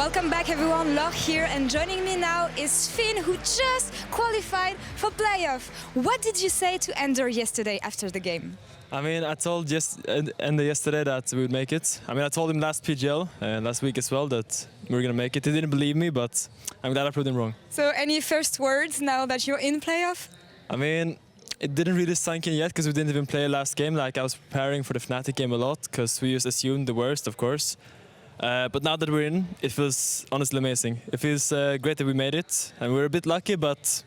Welcome back everyone, Laure here, and joining me now is Finn, who just qualified for playoff. What did you say to VandeR yesterday after the game? I mean, I told VandeR yesterday that we would make it. I mean, I told him last PGL and last week as well that we were going to make it. He didn't believe me, but I'm glad I proved him wrong. So any first words now that you're in playoff? I mean, it didn't really sink in yet because we didn't even play last game. Like, I was preparing for the Fnatic game a lot because we just assumed the worst, of course. But now that we're in, it feels honestly amazing. It feels great that we made it, and we're a bit lucky, but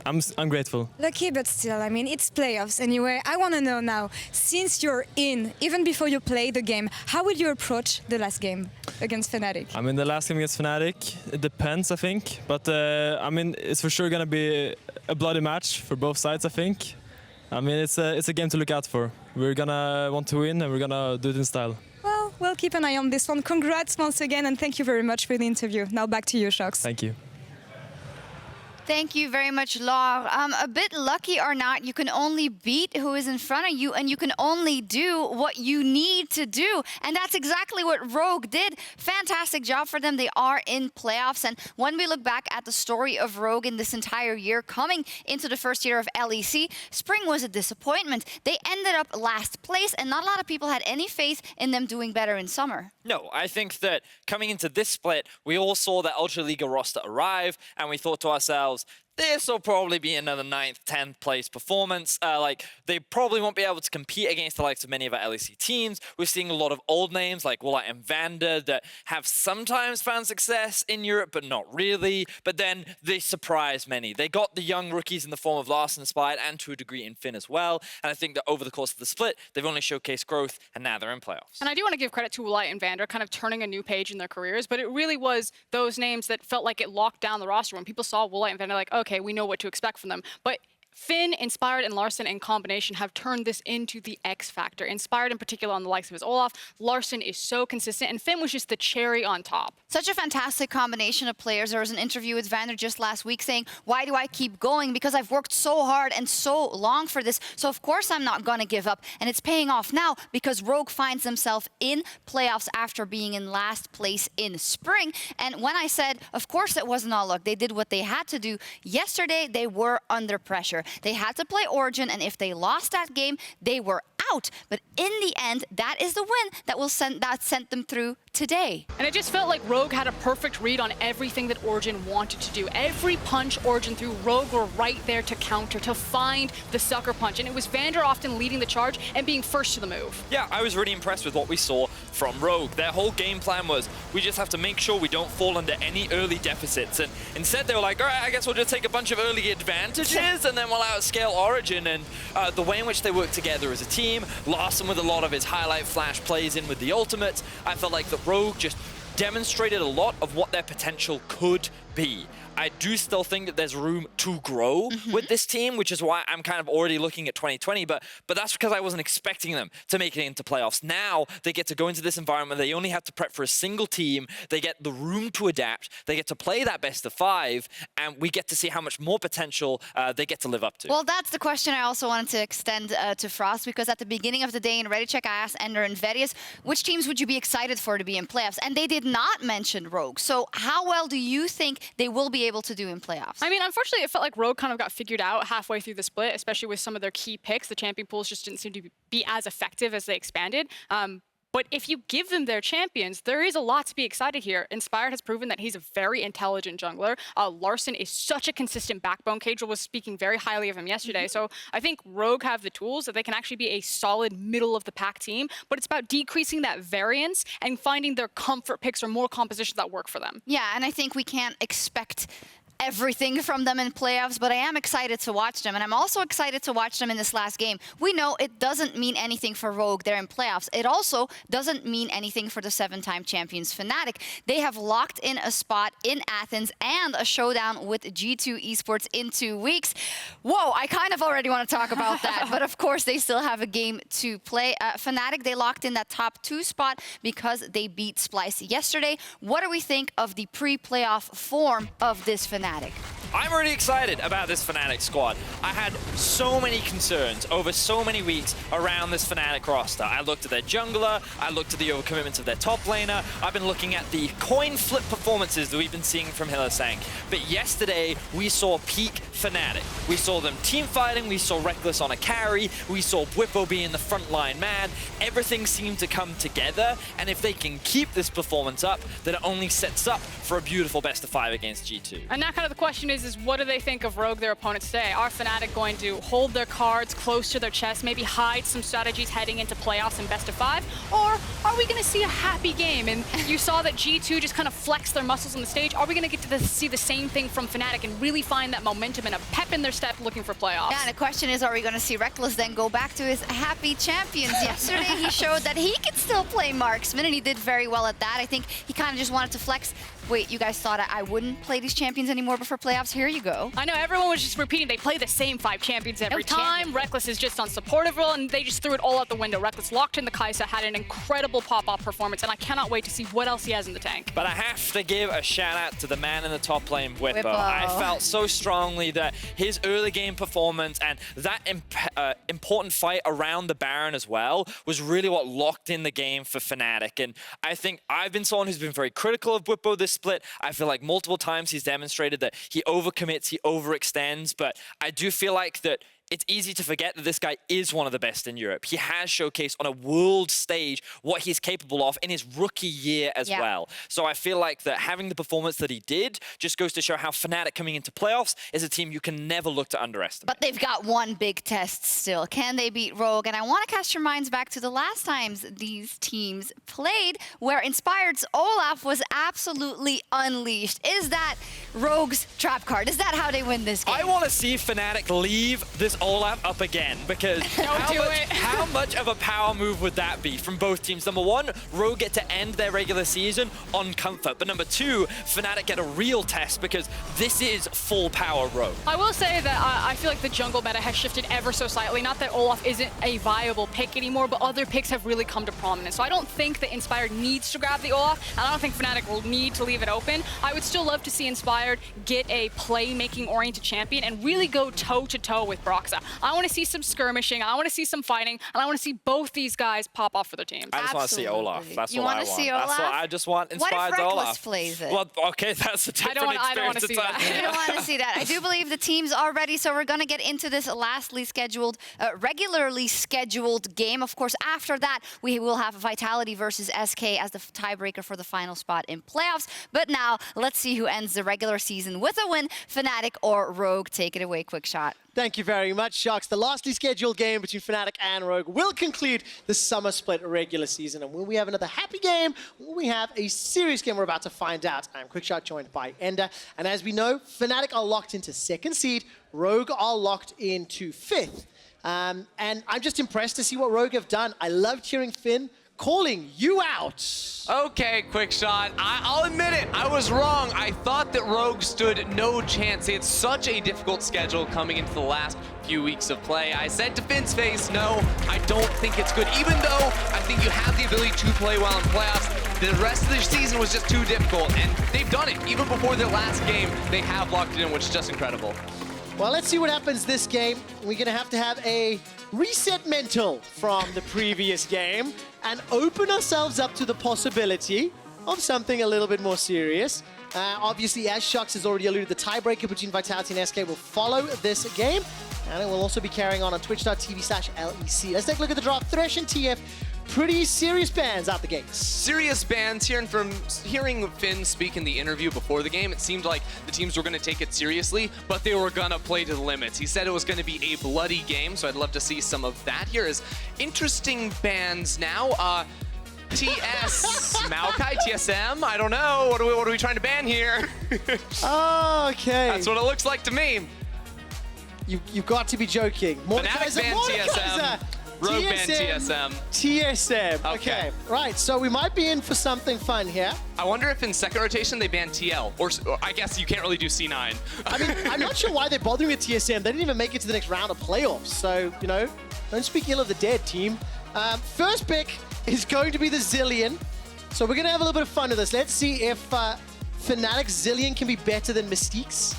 I'm grateful. Lucky, but still, I mean, it's playoffs anyway. I want to know now, since you're in, even before you play the game, how will you approach the last game against Fnatic? I mean, the last game against Fnatic, it depends, I think. But I mean, it's for sure going to be a bloody match for both sides, I think. I mean, it's a game to look out for. We're going to want to win, and we're going to do it in style. Well, we'll keep an eye on this one. Congrats once again, and thank you very much for the interview. Now back to you, Sjokz. Thank you. Thank you very much, Laure. A bit lucky or not, you can only beat who is in front of you, and you can only do what you need to do. And that's exactly what Rogue did. Fantastic job for them. They are in playoffs. And when we look back at the story of Rogue in this entire year, coming into the first year of LEC, spring was a disappointment. They ended up last place, and not a lot of people had any faith in them doing better in summer. No, I think that coming into this split, we all saw the Ultra League roster arrive, and we thought to ourselves, this will probably be another 9th, 10th place performance. They probably won't be able to compete against the likes of many of our LEC teams. We're seeing a lot of old names like Woolite and VandeR that have sometimes found success in Europe, but not really. But then they surprise many. They got the young rookies in the form of Larssen, and to a degree in Finn as well. And I think that over the course of the split, they've only showcased growth, and now they're in playoffs. And I do want to give credit to Woolite and VandeR kind of turning a new page in their careers, but it really was those names that felt like it locked down the roster. When people saw Woolite and VandeR, like, okay, we know what to expect from them. But Finn, Inspired, and Larssen in combination have turned this into the X factor. Inspired in particular on the likes of his Olaf. Larssen is so consistent, and Finn was just the cherry on top. Such a fantastic combination of players. There was an interview with VandeR just last week saying, why do I keep going? Because I've worked so hard and so long for this. So of course I'm not going to give up. And it's paying off now because Rogue finds himself in playoffs after being in last place in spring. And when I said, of course it wasn't all luck, they did what they had to do. Yesterday, they were under pressure. They had to play Origin, and if they lost that game, they were out. But in the end, that is the win that sent them through today. And it just felt like Rogue had a perfect read on everything that Origin wanted to do. Every punch Origin threw, Rogue were right there to counter, to find the sucker punch. And it was VandeR often leading the charge and being first to the move. Yeah, I was really impressed with what we saw from Rogue. Their whole game plan was, we just have to make sure we don't fall under any early deficits. And instead they were like, all right, I guess we'll just take a bunch of early advantages and then we'll outscale Origin. And the way in which they work together as a team, Larssen with a lot of his highlight flash plays in with the ultimates, I felt like that Rogue just demonstrated a lot of what their potential could be. I do still think that there's room to grow with this team, which is why I'm kind of already looking at 2020, but that's because I wasn't expecting them to make it into playoffs. Now they get to go into this environment. They only have to prep for a single team. They get the room to adapt. They get to play that best of 5, and we get to see how much more potential they get to live up to. Well, that's the question I also wanted to extend to Frost, because at the beginning of the day in Ready Check, I asked VandeR and Vedius, which teams would you be excited for to be in playoffs? And they did not mention Rogue. So how well do you think they will be able to do in playoffs? I mean, unfortunately, it felt like Rogue kind of got figured out halfway through the split, especially with some of their key picks. The champion pools just didn't seem to be as effective as they expanded. But if you give them their champions, there is a lot to be excited here. Inspired has proven that he's a very intelligent jungler. Larssen is such a consistent backbone. Cajal was speaking very highly of him yesterday. So I think Rogue have the tools that they can actually be a solid middle-of-the-pack team. But it's about decreasing that variance and finding their comfort picks or more compositions that work for them. Yeah, and I think we can't expect everything from them in playoffs, but I am excited to watch them, and I'm also excited to watch them in this last game. We know it doesn't mean anything for Rogue. They're in playoffs. It also doesn't mean anything for the 7-time champions Fnatic. They have locked in a spot in Athens and a showdown with G2 Esports in 2 weeks. Whoa, I kind of already want to talk about that, but of course they still have a game to play. Fnatic, they locked in that top 2 spot because they beat Splice yesterday. What do we think of the pre-playoff form of this Fnatic Fnatic? I'm really excited about this Fnatic squad. I had so many concerns over so many weeks around this Fnatic roster. I looked at their jungler, I looked at the overcommitments of their top laner, I've been looking at the coin flip performances that we've been seeing from Hylissang. But yesterday, we saw peak Fnatic. We saw them team fighting, we saw Rekkles on a carry, we saw Bwipo being the frontline man. Everything seemed to come together, and if they can keep this performance up, then it only sets up for a beautiful best of 5 against G2. And now kind of the question is what do they think of Rogue, their opponents today? Are Fnatic going to hold their cards close to their chest, maybe hide some strategies heading into playoffs and best of 5? Or are we going to see a happy game? And you saw that G2 just kind of flex their muscles on the stage. Are we going to get to see the same thing from Fnatic and really find that momentum and a pep in their step looking for playoffs? Yeah, and the question is, are we going to see Rekkles then go back to his happy champions? Yesterday, he showed that he could still play marksman, and he did very well at that. I think he kind of just wanted to flex. Wait, you guys thought I wouldn't play these champions anymore before playoffs? Here you go. I know, everyone was just repeating they play the same 5 champions every time. Rekkles is just on supportive role, and they just threw it all out the window. Rekkles locked in the Kai'Sa, had an incredible pop-off performance, and I cannot wait to see what else he has in the tank. But I have to give a shout-out to the man in the top lane, Bwipo. Bwipo. I felt so strongly that his early game performance and that important fight around the Baron as well was really what locked in the game for Fnatic. And I think I've been someone who's been very critical of Bwipo this split. I feel like multiple times he's demonstrated that he overcommits, he overextends, but I do feel like that it's easy to forget that this guy is one of the best in Europe. He has showcased on a world stage what he's capable of in his rookie year as well. So I feel like that having the performance that he did just goes to show how Fnatic coming into playoffs is a team you can never look to underestimate. But they've got one big test still. Can they beat Rogue? And I want to cast your minds back to the last times these teams played, where Inspired's Olaf was absolutely unleashed. Is that Rogue's trap card? Is that how they win this game? I want to see Fnatic leave this Olaf up again, because how much of a power move would that be from both teams? Number one, Rogue get to end their regular season on comfort, but number two, Fnatic get a real test, because this is full power Rogue. I will say that I feel like the jungle meta has shifted ever so slightly. Not that Olaf isn't a viable pick anymore, but other picks have really come to prominence. So I don't think that Inspired needs to grab the Olaf, and I don't think Fnatic will need to leave it open. I would still love to see Inspired get a play-making oriented champion and really go toe-to-toe with Broxah. I want to see some skirmishing, I want to see some fighting, and I want to see both these guys pop off for their teams. I just want to see Olaf. That's you what I want. want. See Olaf? That's what I just want. Inspired Olaf. What if Rekkles plays it? Well, okay, that's a different experience. I don't want to see that. I don't want to see that. I do believe the teams are ready, so we're going to get into this regularly scheduled game. Of course, after that, we will have Vitality versus SK as the tiebreaker for the final spot in playoffs. But now, let's see who ends the regular season with a win, Fnatic or Rogue. Take it away, Quickshot. Thank you very much, Sjokz. The lastly scheduled game between Fnatic and Rogue will conclude the Summer Split regular season. And will we have another happy game? Will we have a serious game? We're about to find out. I'm Quickshot, joined by VandeR. And as we know, Fnatic are locked into 2nd seed. Rogue are locked into 5th. And I'm just impressed to see what Rogue have done. I loved hearing Finn calling you out. Okay, Quickshot, I'll admit it, I was wrong. I thought that Rogue stood no chance. They had such a difficult schedule coming into the last few weeks of play. I said to Finn's face, no, I don't think it's good, even though I think you have the ability to play well in playoffs. The rest of the season was just too difficult, and they've done it. Even before their last game, they have locked it in, which is just incredible. Well, let's see what happens this game. We're going to have a reset mental from the previous game and open ourselves up to the possibility of something a little bit more serious. Obviously, as Sjokz has already alluded, the tiebreaker between Vitality and SK will follow this game, and it will also be carrying on twitch.tv/LEC. Let's take a look at the draft. Thresh and TF, pretty serious bans out the gates. Serious bans. Hearing Finn speak in the interview before the game, it seemed like the teams were going to take it seriously, but they were going to play to the limits. He said it was going to be a bloody game, so I'd love to see some of that. Here is interesting bans now. TS, Maokai, TSM, I don't know. What are we trying to ban here? Okay. That's what it looks like to me. You've got to be joking. Fnatic ban TSM. Rogue ban TSM. TSM. Okay. Right, so we might be in for something fun here. I wonder if in second rotation they ban TL, or I guess you can't really do C9. I mean, I'm not sure why they're bothering with TSM. They didn't even make it to the next round of playoffs. So, you know, don't speak ill of the dead, team. First pick is going to be the Zillion. So we're going to have a little bit of fun with this. Let's see if Fnatic Zilean can be better than Mystique's.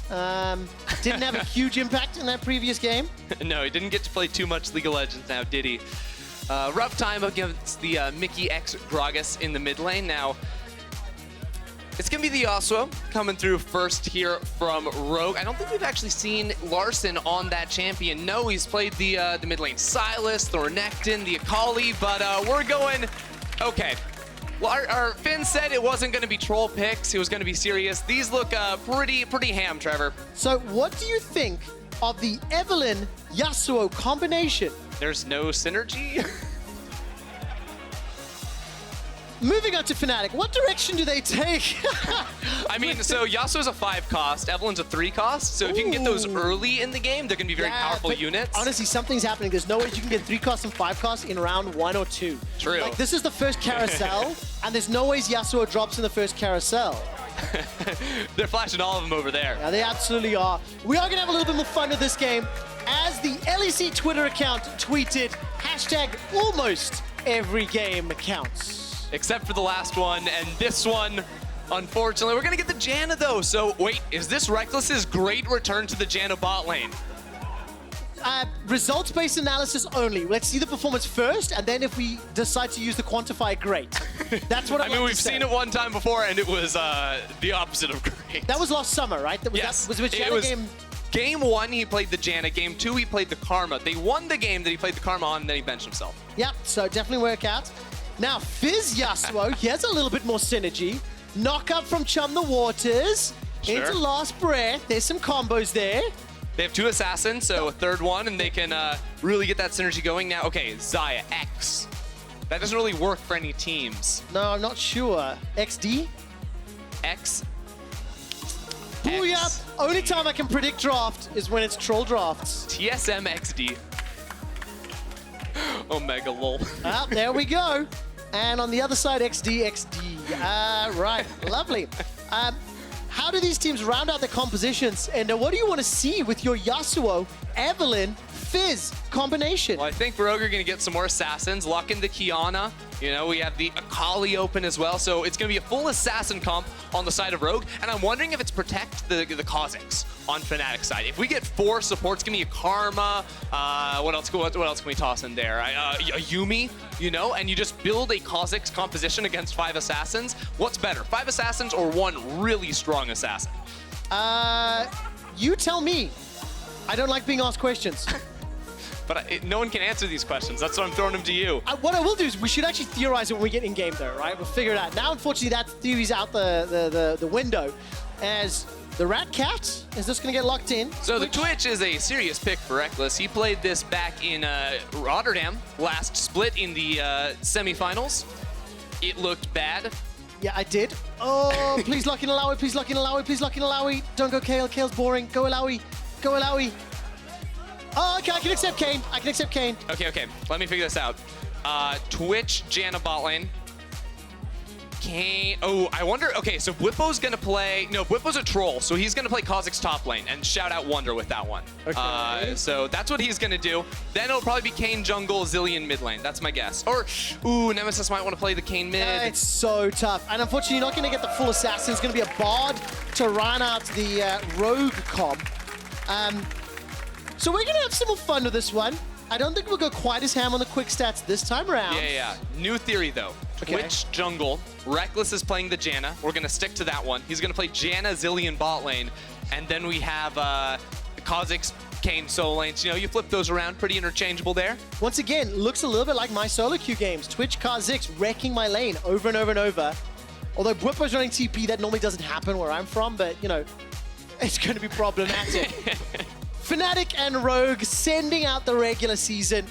Didn't have a huge impact in that previous game. No, he didn't get to play too much League of Legends now, did he? Rough time against the Mickey X Gragas in the mid lane. Now, it's going to be the Yasuo coming through first here from Rogue. I don't think we've actually seen Larssen on that champion. No, he's played the mid lane Sylas, Thornecton, the Akali, but we're going... Okay. Our Finn said it wasn't going to be troll picks. It was going to be serious. These look pretty ham, Trevor. So what do you think of the Evelynn Yasuo combination? There's no synergy. Moving on to Fnatic, what direction do they take? I mean, so Yasuo's a 5 cost, Evelyn's a 3 cost, so if you can get those early in the game, they're going to be very powerful units. Honestly, something's happening. There's no way you can get 3 costs and 5 costs in round 1 or 2. True. Like, this is the first carousel, and there's no ways Yasuo drops in the first carousel. They're flashing all of them over there. Yeah, they absolutely are. We are going to have a little bit more fun with this game, as the LEC Twitter account tweeted, #almost every game counts. Except for the last one, and this one, unfortunately, we're gonna get the Janna though. So wait, is this Rekkles' great return to the Janna bot lane? Results-based analysis only. Let's see the performance first, and then if we decide to use the quantifier, great. That's what I mean, we've seen it one time before, and it was the opposite of great. That was last summer, right? Yes. Was it Janna game? Game 1, he played the Janna. Game 2, he played the Karma. They won the game that he played the Karma on, and then he benched himself. Yep, so definitely work out. Now, Fizz Yasuo, he has a little bit more synergy. Knock up from Chum the Waters into Last Breath. There's some combos there. They have 2 assassins, so a third one, and they can really get that synergy going. Now, okay, Xayah, X. That doesn't really work for any teams. No, I'm not sure. XD? X. Booyah! X. Only time I can predict draft is when it's troll drafts. TSM XD. Omega lol. There we go. And on the other side, XD. Right, lovely. How do these teams round out their compositions? And what do you want to see with your Yasuo, Evelynn, Fizz combination? Well, I think Rogue are going to get some more assassins, lock in the Kiana. You know, we have the Akali open as well, so it's going to be a full assassin comp on the side of Rogue, and I'm wondering if it's protect the Kha'Zix on Fnatic side. If we get 4 supports, give me a Karma, what else can we toss in there? A Yuumi, you know, and you just build a Kha'Zix composition against 5 assassins. What's better, 5 assassins or 1 really strong assassin? You tell me. I don't like being asked questions. But no one can answer these questions. That's why I'm throwing them to you. What I will do is we should actually theorize it when we get in game, though, right? We'll figure it out. Now, unfortunately, that theory's out the window. As the Rat Cat is just going to get locked in. So the Twitch is a serious pick for Rekkles. He played this back in Rotterdam last split in the semifinals. It looked bad. Yeah, I did. Oh, please lock in Alawi. Please lock in Alawi. Please lock in Alawi. Don't go Kale. Kale's boring. Go Alawi. Go Alawi. Oh, okay, I can accept Kane. I can accept Kane. Okay. Let me figure this out. Twitch, Janna bot lane. Kane. Oh, I wonder. Okay, so Bwipo's gonna play. No, Bwipo's a troll, so he's gonna play Kha'Zix top lane and shout out WandeR with that one. Okay. So that's what he's gonna do. Then it'll probably be Kane jungle, Zilean mid lane. That's my guess. Or, ooh, Nemesis might want to play the Kane mid. It's so tough. And unfortunately, you're not gonna get the full assassin. It's gonna be a bard to run out the rogue comp. So we're gonna have some more fun with this one. I don't think we'll go quite as ham on the quick stats this time around. Yeah. New theory though. Okay. Twitch jungle. Rekkles is playing the Janna. We're gonna stick to that one. He's gonna play Janna, Zilean bot lane, and then we have the Kha'Zix, Kane solo lanes. You know, you flip those around, pretty interchangeable there. Once again, looks a little bit like my solo queue games. Twitch Kha'Zix wrecking my lane over and over and over. Although Bwipo's running TP, that normally doesn't happen where I'm from, but you know, it's gonna be problematic. Fnatic and Rogue sending out the regular season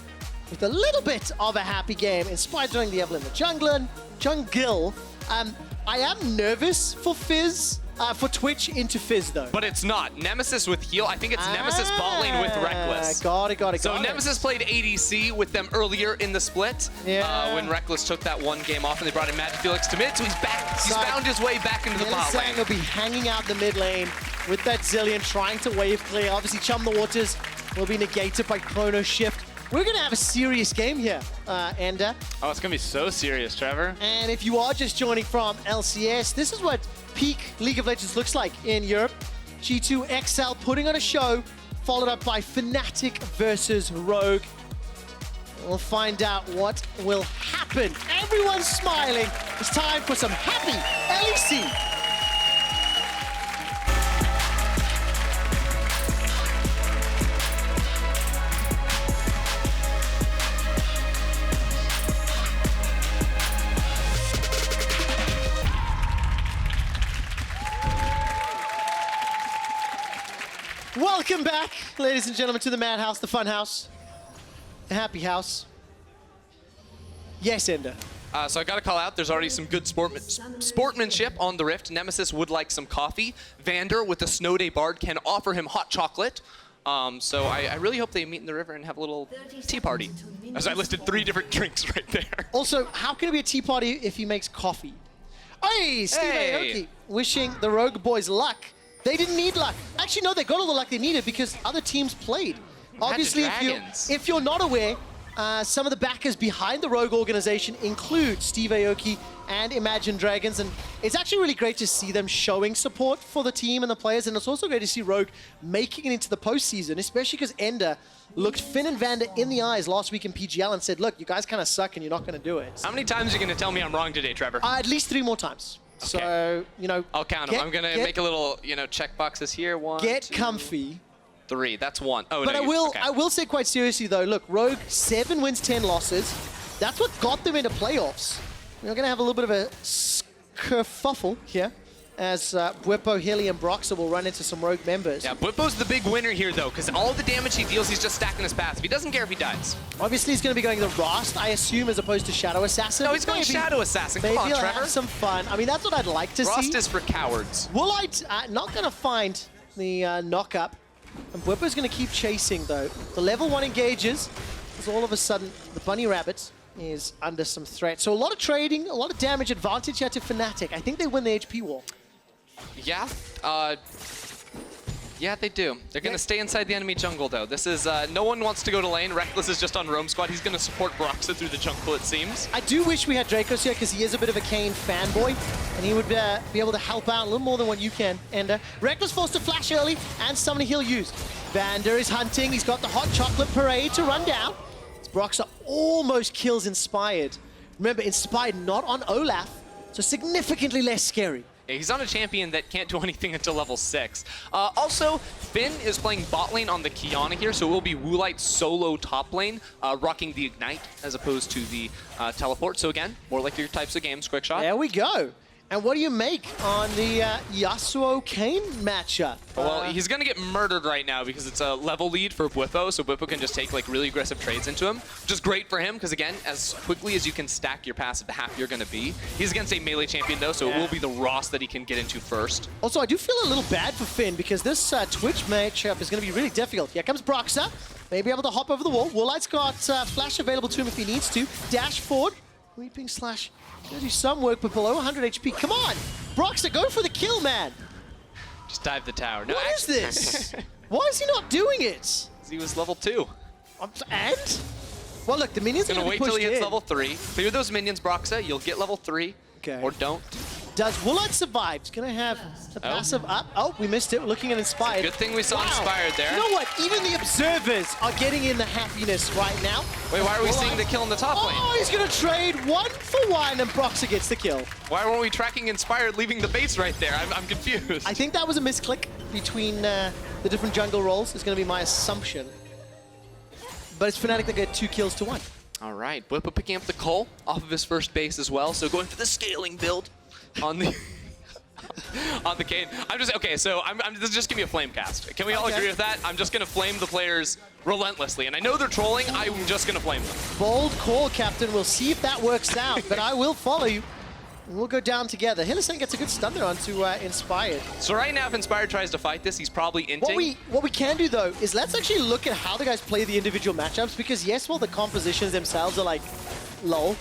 with a little bit of a happy game, in spite of doing the Evelynn the jungle. I am nervous for Fizz, for Twitch into Fizz though. But it's not. Nemesis with heal. I think it's Nemesis bot lane with Rekkles. Got it. So Nemesis played ADC with them earlier in the split. Yeah. When Rekkles took that one game off and they brought in Magic Felix to mid. So he's back. He's found his way back into the bot lane. Hylissang will be hanging out the mid lane with that Zilean, trying to wave clear. Obviously, Chum the Waters will be negated by Chrono Shift. we're going to have a serious game here, Ender. Oh, it's going to be so serious, Trevor. And if you are just joining from LCS, this is what peak League of Legends looks like in Europe. G2 XL putting on a show, followed up by Fnatic versus Rogue. We'll find out what will happen. Everyone's smiling. It's time for some happy LEC. Welcome back, ladies and gentlemen, to the Madhouse, the Fun House, the Happy House. Yes, Ender. So I got to call out, there's already some good sportsmanship on the Rift. Nemesis would like some coffee. VandeR with the Snow Day Bard can offer him hot chocolate. So I really hope they meet in the river and have a little tea party. As I listed 3 different drinks right there. Also, how can it be a tea party if he makes coffee? Hey, Steve Aoki, wishing the Rogue boys luck. They didn't need luck. Actually, no, they got all the luck they needed because other teams played. Obviously, if you're not aware, some of the backers behind the Rogue organization include Steve Aoki and Imagine Dragons, and it's actually really great to see them showing support for the team and the players, and it's also great to see Rogue making it into the postseason, especially because Ender looked Finn and VandeR in the eyes last week in PGL and said, look, you guys kind of suck and you're not going to do it. How many times are you going to tell me I'm wrong today, Trevor? At least 3 more times. Okay. So, you know, I'll count them. I'm going to make a little, check boxes here. 1, get 2, comfy. 3. That's 1. Oh, but no, I will say quite seriously though, look, Rogue 7 wins, 10 losses. That's what got them into playoffs. We're going to have a little bit of a kerfuffle here as Bwipo, Hyli, and Broxah will run into some Rogue members. Yeah, Bwipo's the big winner here though, because all the damage he deals, he's just stacking his passive. He doesn't care if he dies. Obviously, he's going to be going the Rust, I assume, as opposed to Shadow Assassin. No, he's going Shadow Assassin. Come on, maybe he'll Trevor. have some fun. I mean, that's what I'd like to see. Rust is for cowards. Woolite not going to find the knock-up. And Bwipo's going to keep chasing, though. The level 1 engages, as all of a sudden, the Bunny Rabbit is under some threat. So a lot of trading, a lot of damage advantage here to Fnatic. I think they win the HP war. Yeah, yeah, they do. They're going to stay inside the enemy jungle, though. This is, no one wants to go to lane. Rekkles is just on roam squad. He's going to support Broxah through the jungle, it seems. I do wish we had Dracos here, because he is a bit of a Kayn fanboy, and he would be able to help out a little more than what you can, Ender. Rekkles forced to flash early, and somebody he'll use. VandeR is hunting. He's got the Hot Chocolate Parade to run down. Broxah almost kills Inspired. Remember, Inspired not on Olaf, so significantly less scary. Yeah, he's on a champion that can't do anything until level 6. Also, Finn is playing bot lane on the Qiyana here, so it will be Woolite solo top lane, rocking the Ignite as opposed to the Teleport. So again, more like your types of games, Quickshot. There we go. And what do you make on the Yasuo Kayn matchup? Well, he's going to get murdered right now because it's a level lead for Bwipo, so Bwipo can just take like really aggressive trades into him, which is great for him because, again, as quickly as you can stack your passive, the happier you're going to be. He's against a melee champion, though, so it will be the Ross that he can get into first. Also, I do feel a little bad for Finn because this Twitch matchup is going to be really difficult. Here comes Broxah, maybe able to hop over the wall. Woolite's got flash available to him if he needs to. Dash forward, Weeping Slash. Gonna do some work, but below 100 HP. Come on! Broxah, go for the kill, man! Just dive the tower. No, what is this? Why is he not doing it? He was level 2. And? Well, look, the minions are gonna going wait to be till he pushed hits in. level 3. Clear those minions, Broxah. You'll get level 3. Okay. Or don't. Does Woolite survive? He's going to have the passive up. Oh, we missed it. We're looking at Inspired. Good thing we saw Inspired there. You know what? Even the observers are getting in the happiness right now. Wait, why are we seeing the kill in the top lane? Oh, he's going to trade 1 for 1, and Broxah gets the kill. Why weren't we tracking Inspired leaving the base right there? I'm confused. I think that was a misclick between the different jungle roles. Is going to be my assumption. But it's Fnatic that get 2 kills to 1. All right, Bwipo picking up the Cull off of his first base as well, so going for the scaling build on the on the Kayn. I'm just okay. So just give me a flame cast. Can we all agree with that? I'm just gonna flame the players relentlessly, and I know they're trolling. I'm just gonna flame them. Bold call, Captain. We'll see if that works out, but I will follow you. We'll go down together. Hylissang gets a good stun there onto Inspired. So right now, if Inspired tries to fight this, he's probably inting. What we can do, though, is let's actually look at how the guys play the individual matchups, because yes, while the compositions themselves are like, lol,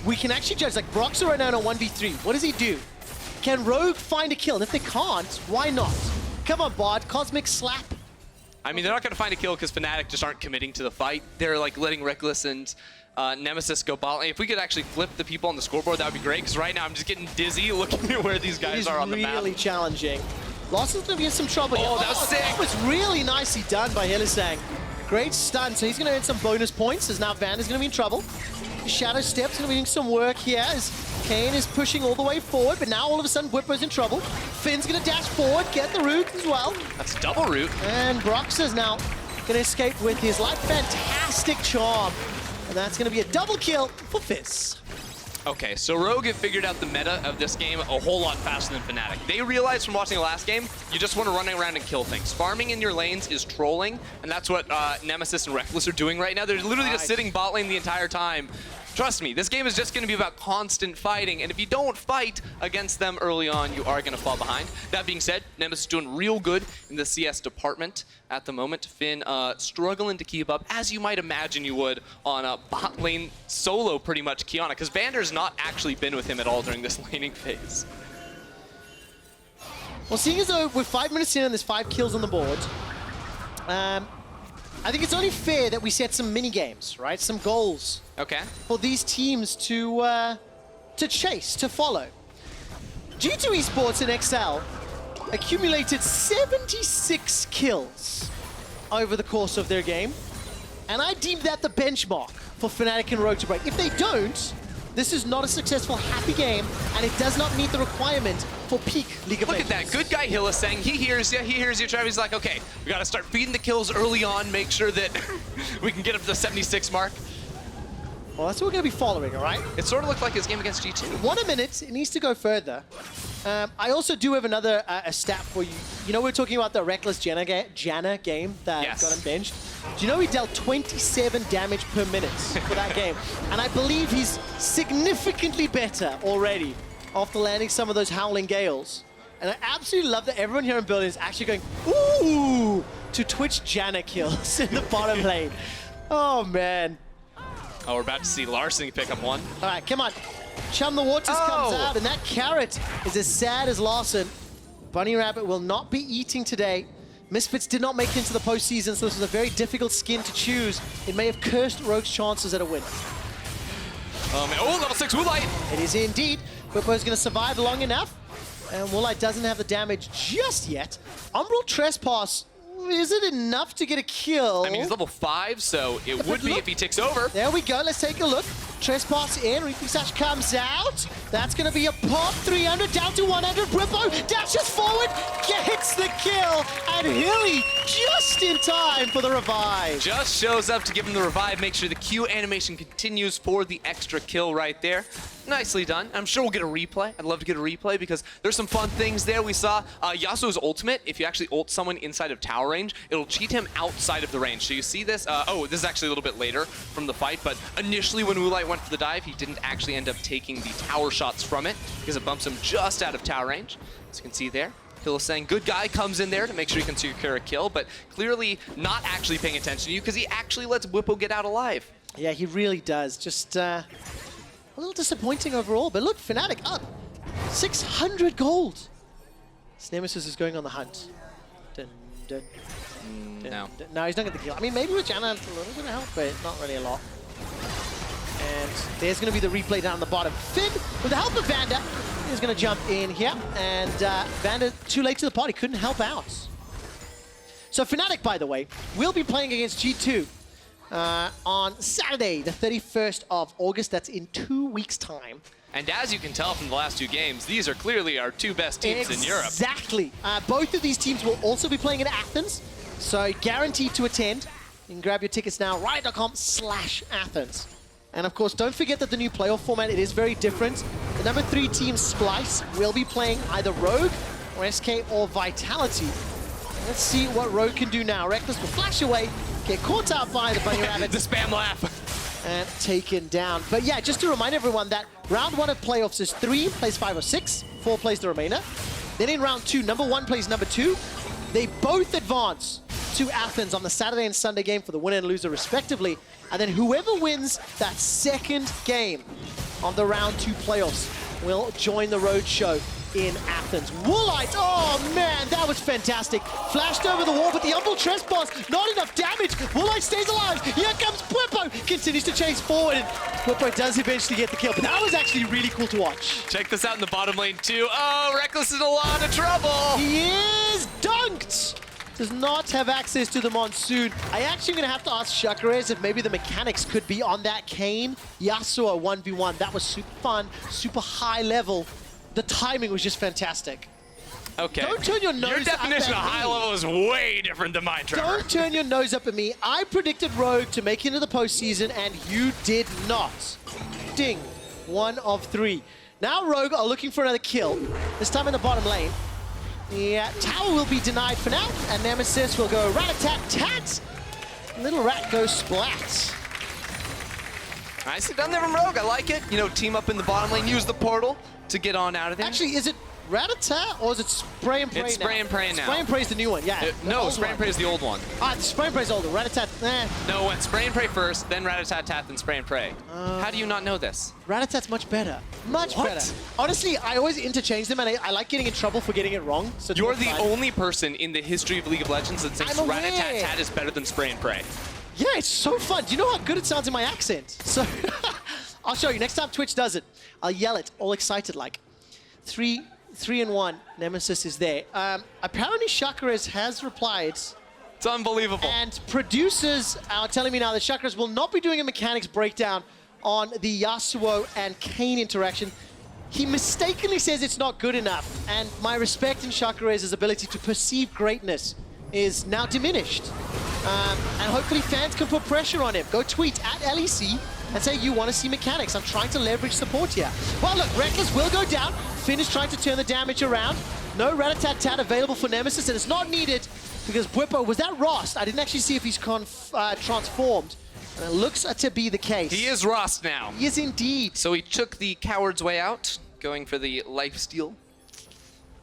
we can actually judge, like Broxah right now in a 1v3. What does he do? Can Rogue find a kill? And if they can't, why not? Come on, Bard. Cosmic Slap. I mean, they're not going to find a kill because Fnatic just aren't committing to the fight. They're like letting Rekkles and Nemesis go bot lane. If we could actually flip the people on the scoreboard, that would be great, because right now I'm just getting dizzy looking at where these guys are on the map. Really challenging. Larssen's going to be in some trouble here. Oh, that was sick. That was really nicely done by Hylissang. Great stun, so he's going to earn some bonus points, as now VandeR's going to be in trouble. Shadow Step's going to be doing some work here as Kane is pushing all the way forward, but now all of a sudden Bwipo's in trouble. Finn's going to dash forward, get the root as well. That's double root. And Broxah's now going to escape with his life. Fantastic charm. And that's going to be a double kill for Fizz. Okay, so Rogue have figured out the meta of this game a whole lot faster than Fnatic. They realized from watching the last game, you just want to run around and kill things. Farming in your lanes is trolling, and that's what Nemesis and Rekkles are doing right now. They're literally just sitting bot lane the entire time. Trust me, this game is just going to be about constant fighting, and if you don't fight against them early on, you are going to fall behind. That being said, Nemesis is doing real good in the CS department at the moment. Finn struggling to keep up, as you might imagine you would on a bot lane solo, pretty much, Kiana, because VandeR's not actually been with him at all during this laning phase. Well, seeing as though we're 5 minutes in and there's 5 kills on the board, I think it's only fair that we set some mini games, right? Some goals. Okay. For these teams to chase, to follow. G2 Esports and XL accumulated 76 kills over the course of their game, and I deem that the benchmark for Fnatic and Rogue to break. If they don't, this is not a successful, happy game, and it does not meet the requirement for peak League of Legends. Look at that, good guy Hylissang. He hears you, Travis. He's like, okay, we gotta start feeding the kills early on, make sure that we can get up to the 76 mark. Well, that's what we're gonna be following, all right? It sort of looked like his game against G2. 1 minute, it needs to go further. I also do have another a stat for you. You know, we're talking about the Rekkles Janna game that got him benched. Do you know he dealt 27 damage per minute for that game? And I believe he's significantly better already after landing some of those Howling Gales. And I absolutely love that everyone here in Berlin is actually going, ooh, to Twitch Janna kills in the bottom lane. Oh, man. Oh, we're about to see Larssen pick up one. All right, come on. Chum the Waters comes out, and that carrot is as sad as Larssen. Bunny Rabbit will not be eating today. Misfits did not make it into the postseason, so this was a very difficult skin to choose. It may have cursed Rogue's chances at a win. Oh, level 6 Woolite. It is indeed. Bwipo's going to survive long enough, and Woolite doesn't have the damage just yet. Umbral Trespass, is it enough to get a kill? I mean, he's level 5, so it would be if he ticks over. There we go, let's take a look. Trespass in, Reaping Sash comes out. That's going to be a pop, 300 down to 100. Bwipo dashes forward, gets the kill, and Hilly just in time for the revive. Just shows up to give him the revive, make sure the Q animation continues for the extra kill right there. Nicely done. I'm sure we'll get a replay. I'd love to get a replay because there's some fun things there. We saw Yasuo's ultimate. If you actually ult someone inside of tower range, it'll cheat him outside of the range. So you see this. Oh, this is actually a little bit later from the fight, but initially when Woolite went for the dive, he didn't actually end up taking the tower shots from it because it bumps him just out of tower range. As you can see there. Hylissang, good guy, comes in there to make sure he can secure a kill, but clearly not actually paying attention to you because he actually lets Bwipo get out alive. Yeah, he really does. Just a little disappointing overall, but look, Fnatic up 600 gold. This Nemesis is going on the hunt. Dun, dun, dun, No. dun. No, he's not going to kill. I mean, maybe with Janna it's a little bit of help, but not really a lot. And there's going to be the replay down the bottom. Finn, with the help of VandeR, is going to jump in here, and VandeR too late to the party, couldn't help out. So Fnatic, by the way, will be playing against G2 on Saturday, the 31st of August. That's in 2 weeks' time. And as you can tell from the last 2 games, these are clearly our 2 best teams in Europe. Exactly. Both of these teams will also be playing in Athens, so guaranteed to attend. You can grab your tickets now, riot.com/Athens. And of course, don't forget that the new playoff format, it is very different. The number 3 team, Splice, will be playing either Rogue, or SK, or Vitality. Let's see what Rogue can do now. Rekkles will flash away, get caught out by the Bunny Rabbit. The spam laugh. And taken down. But yeah, just to remind everyone that round 1 of playoffs is 3 plays 5 or 6, 4 plays the remainder. Then in round 2, number 1 plays number 2. They both advance to Athens on the Saturday and Sunday game for the winner and loser respectively. And then whoever wins that second game of the round 2 playoffs will join the road show in Athens. Woolite, oh man, that was fantastic. Flashed over the wall, but the Humble Trespass, not enough damage. Woolite stays alive. Here comes Bwipo, continues to chase forward, and Bwipo does eventually get the kill. But that was actually really cool to watch. Check this out in the bottom lane too. Oh, Rekkles is in a lot of trouble. He is dunked. Does not have access to the Monsoon. I actually gonna have to ask Sjokz if maybe the mechanics could be on that Kayn Yasuo 1v1. That was super fun, super high level. The timing was just fantastic. Okay. Don't turn your nose Your definition of up at high me. level is way different than mine, Trevor. Don't turn your nose up at me. I predicted Rogue to make it into the postseason, and you did not. Ding. 1 of 3. Now Rogue are looking for another kill, this time in the bottom lane. Yeah, tower will be denied for now, and Nemesis will go rat-a-tat-tat. Little rat goes splat. Nicely done there from Rogue. I like it. You know, team up in the bottom lane, use the portal to get on out of there. Actually, is it rat-a-tat or is it spray and pray It's now? spray and pray now. Spray and pray is the new one, yeah. the No, old spray and pray is the old one. Ah, the spray and pray is older. Rat-a-tat, No, went spray and pray first, then rat-a-tat-tat, then spray and pray. How do you not know this? Rat-a-tat's much better. Much What? better. Honestly, I always interchange them, and I like getting in trouble for getting it wrong. So it's You're more the fun. only person in the history of League of Legends that thinks I'm aware. rat-a-tat-tat is better than spray and pray. Yeah, it's so fun. Do you know how good it sounds in my accent? So, I'll show you. Next time Twitch does it, I'll yell it, all excited like. 3 and 1. Nemesis is there. Apparently, Sjokz has replied, It's unbelievable. and producers are telling me now that Sjokz will not be doing a mechanics breakdown on the Yasuo and Kayn interaction. He mistakenly says it's not good enough, and my respect in Sjokrez's ability to perceive greatness is now diminished. And hopefully fans can put pressure on him. Go tweet at LEC and say you want to see mechanics. I'm trying to leverage support here. Well, look, Rekkles will go down. Finn is trying to turn the damage around. No rat-a-tat-tat available for Nemesis, and it's not needed because Bwipo, was that Rost? I didn't actually see if he's transformed. And it looks to be the case. He is Rost now. He is indeed. So he took the coward's way out, going for the lifesteal.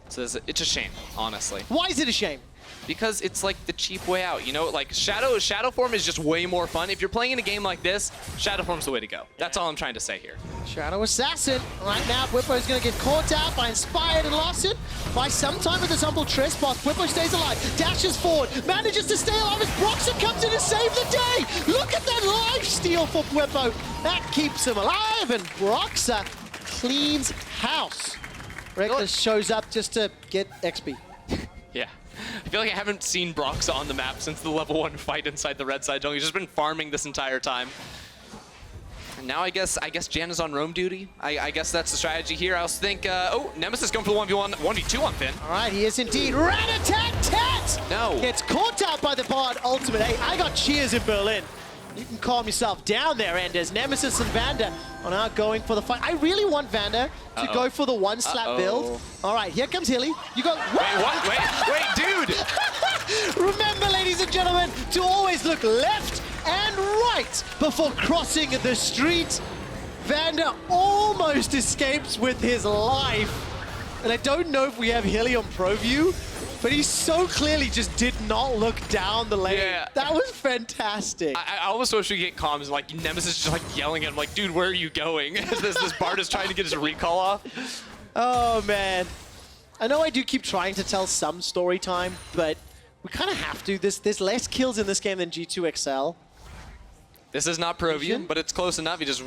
So it's a shame, honestly. Why is it a shame? Because it's like the cheap way out, you know? Like Shadow Form is just way more fun. If you're playing in a game like this, Shadow Form's the way to go. That's all I'm trying to say here. Shadow Assassin. Right now, Bwipo is going to get caught out by Inspired and Larssen. By some time with this Humble Trespass, Bwipo stays alive, dashes forward, manages to stay alive as Broxah comes in to save the day. Look at that life steal for Bwipo. That keeps him alive, and Broxah cleans house. Rekkles shows up just to get XP. Yeah. I feel like I haven't seen Broxah on the map since the level 1 fight inside the red side jungle. He's just been farming this entire time. And now I guess Jan is on roam duty. I guess that's the strategy here. I also think, oh, Nemesis going for the 1v1, 1v2 on Finn. All right, he is indeed. Rat-a-tat-tat! No. Gets caught out by the Bard ultimate. Hey, I got cheers in Berlin. You can calm yourself down there, Anders. Nemesis and VandeR are now going for the fight. I really want VandeR to go for the one-slap build. All right, here comes Hilly. You go... Wait, what? Wait, dude! Remember, ladies and gentlemen, to always look left and right before crossing the street. VandeR almost escapes with his life. And I don't know if we have Hilly on Pro View, but he so clearly just did not look down the lane. Yeah. That was fantastic. I almost wish we get comms like Nemesis just like yelling at him like, dude, where are you going? this Bard is trying to get his recall off. Oh, man. I know I do keep trying to tell some story time, but we kind of have to. There's less kills in this game than G2 XL. This is not Pro View, but it's close enough. He just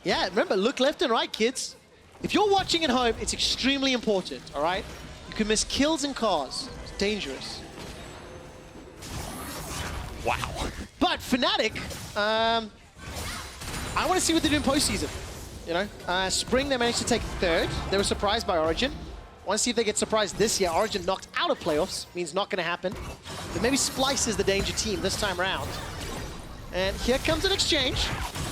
Yeah, remember, look left and right, kids. If you're watching at home, it's extremely important, all right? You can miss kills and cars. It's dangerous. Wow. But Fnatic, I want to see what they do in postseason. You know, Spring they managed to take 3rd. They were surprised by Origin. Want to see if they get surprised this year. Origin knocked out of playoffs, means not going to happen. But maybe Splice is the danger team this time around. And here comes an exchange.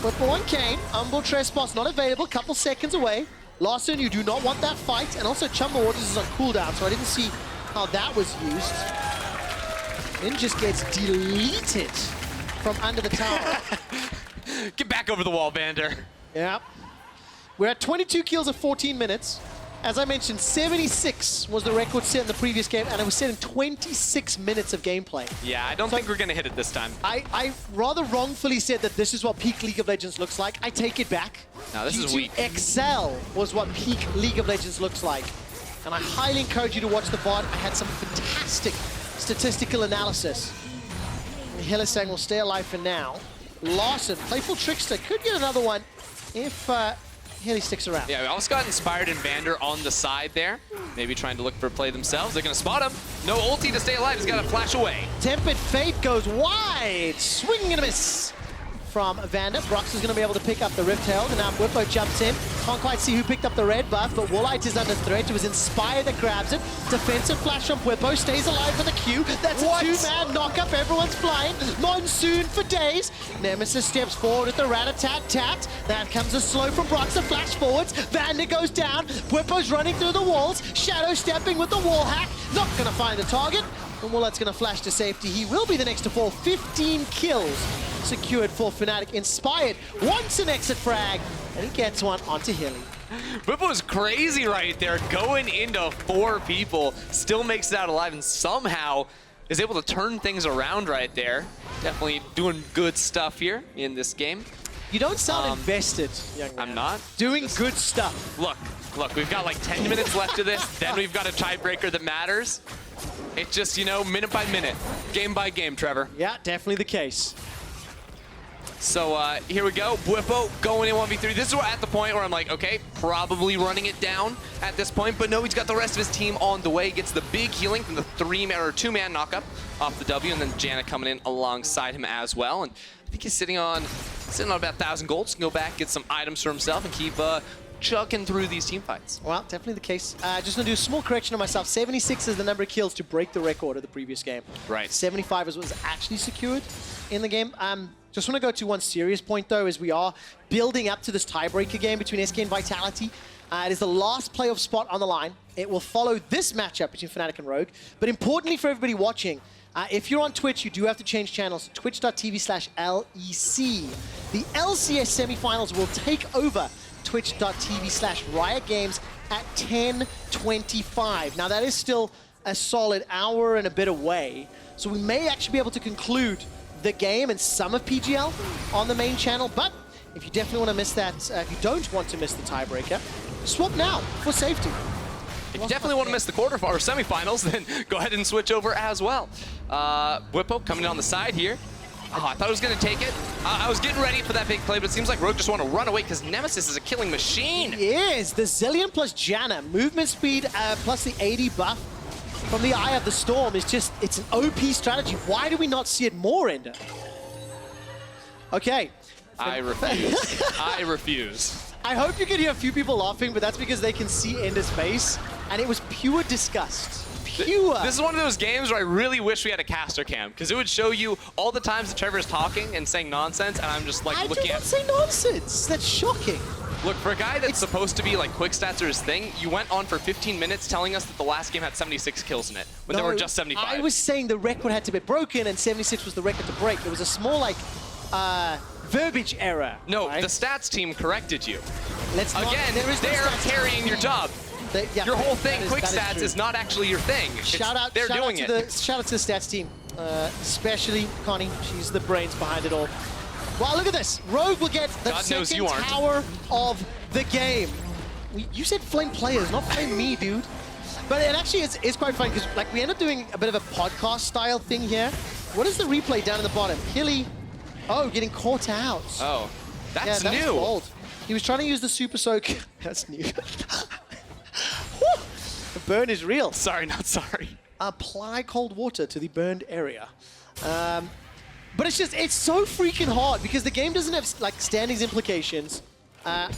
Bwipo on Kayn. Humble Trespass not available. Couple seconds away. Larssen, you do not want that fight. And also Chumba Waters is on cooldown, so I didn't see how that was used. Then just gets deleted from under the tower. Get back over the wall, VandeR. Yeah. We're at 22 kills of 14 minutes. As I mentioned, 76 was the record set in the previous game, and it was set in 26 minutes of gameplay. Yeah, I don't think we're going to hit it this time. I rather wrongfully said that this is what peak League of Legends looks like. I take it back. No, this is weak. Excel was what peak League of Legends looks like. And I highly encourage you to watch the VoD. I had some fantastic statistical analysis. Hylissang will stay alive for now. Larssen, playful trickster, could get another one if Hilly sticks around. Yeah, we also got inspired in VandeR on the side there. Maybe trying to look for a play themselves. They're going to spot him. No ulti to stay alive. He's got to flash away. Tempered Fate goes wide. Swing and a miss from VandeR. Broxah is going to be able to pick up the Rift Herald, and now Bwipo jumps in. Can't quite see who picked up the red buff, but Woolite is under threat. It was Inspired that grabs it. Defensive flash from Bwipo, stays alive for the Q. That's a two-man knock-up. Everyone's flying. Monsoon for days. Nemesis steps forward with the rat-a-tat-tat. That comes a slow from Broxah. Flash forwards. VandeR goes down. Bwipo's running through the walls. Shadow stepping with the wall hack. Not going to find the target. And Woolite's going to flash to safety. He will be the next to fall. 15 kills secured for Fnatic. Inspired wants an exit frag, and he gets one onto Hilly. Bwipo's crazy right there, going into 4 people, still makes it out alive, and somehow is able to turn things around right there. Definitely doing good stuff here in this game. You don't sound invested, young man. I'm not. Doing good stuff. Look, we've got like 10 minutes left of this, then we've got a tiebreaker that matters. It's just, you know, minute by minute, game by game, Trevor. Yeah, definitely the case. So here we go, Bwipo going in 1v3. This is at the point where I'm like, okay, probably running it down at this point, but no, he's got the rest of his team on the way. Gets the big healing from the 3-man or 2-man knockup off the W, and then Janna coming in alongside him as well. And I think he's sitting on about 1,000 gold. So he can go back, get some items for himself, and keep chucking through these team fights. Well, definitely the case. Just gonna do a small correction on myself. 76 is the number of kills to break the record of the previous game. Right. 75 is what was actually secured in the game. Just want to go to one serious point, though, as we are building up to this tiebreaker game between SK and Vitality. It is the last playoff spot on the line. It will follow this matchup between Fnatic and Rogue. But importantly for everybody watching, if you're on Twitch, you do have to change channels. Twitch.tv/LEC. The LCS semifinals will take over Twitch.tv/Riot Games at 10:25. Now, that is still a solid hour and a bit away. So we may actually be able to conclude the game and some of PGL on the main channel, but if you definitely want to miss that, if you don't want to miss the tiebreaker, swap now for safety. If you definitely want to miss the quarterfinals or semifinals, then go ahead and switch over as well. Bwipo coming in on the side here. Oh, I thought I was going to take it. I was getting ready for that big play, but it seems like Rogue just want to run away because Nemesis is a killing machine. He is. The Zillion plus Janna, movement speed plus the 80 buff from the Eye of the Storm is just, it's an OP strategy. Why do we not see it more, Ender? Okay. I refuse. I refuse. I hope you can hear a few people laughing, but that's because they can see Ender's face, and it was pure disgust. Pure. This is one of those games where I really wish we had a caster cam, because it would show you all the times that Trevor's talking and saying nonsense, and I'm just like looking at... I did not say nonsense. That's shocking. Look, for a guy that's supposed to be like quick stats or his thing, you went on for 15 minutes telling us that the last game had 76 kills in it, when there were just 75. I was saying the record had to be broken, and 76 was the record to break. There was a small, like, verbiage error. No, right? the stats team corrected you. Again, they're carrying your job. Your whole thing, quick stats, is not actually your thing. Shout out to the stats team, especially Connie. She's the brains behind it all. Wow, look at this. Rogue will get the second tower of the game. You said flame players, not flame me, dude. But it actually is quite fun because like we end up doing a bit of a podcast style thing here. What is the replay down in the bottom? Hilly, getting caught out. Oh, that's new. Was bold. He was trying to use the super soak. That's new. The burn is real. Sorry, not sorry. Apply cold water to the burned area. But it's so freaking hard because the game doesn't have like standings implications.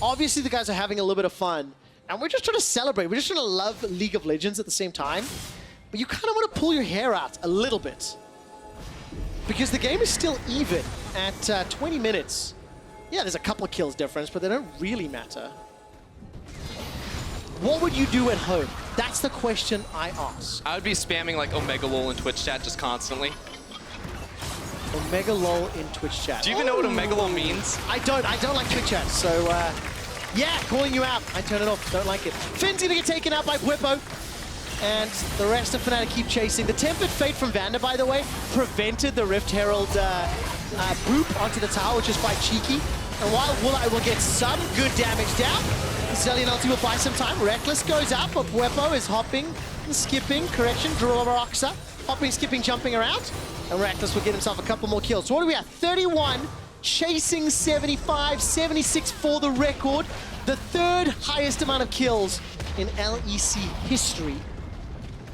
Obviously, the guys are having a little bit of fun, and we're just trying to celebrate. We're just trying to love League of Legends at the same time. But you kind of want to pull your hair out a little bit because the game is still even at 20 minutes. Yeah, there's a couple of kills difference, but they don't really matter. What would you do at home? That's the question I ask. I would be spamming like Omega LOL in Twitch chat just constantly. Omega LOL in Twitch chat. Do you even know what Omega LOL means? I don't like Twitch chat, so Yeah, calling you out. I turn it off. Don't like it. Finn's gonna get taken out by Bwipo. And the rest of Fnatic keep chasing. The Tempered Fate from VandeR, by the way, prevented the Rift Herald boop onto the tower, which is quite cheeky. And while Woolite will get some good damage down, Zillion ulti will buy some time. Rekkles goes up, but Bwipo is hopping and skipping. Correction, Broxah. Hopping, skipping, jumping around. And Rekkles will get himself a couple more kills. So what do we have? 31, chasing 75, 76 for the record. The third highest amount of kills in LEC history.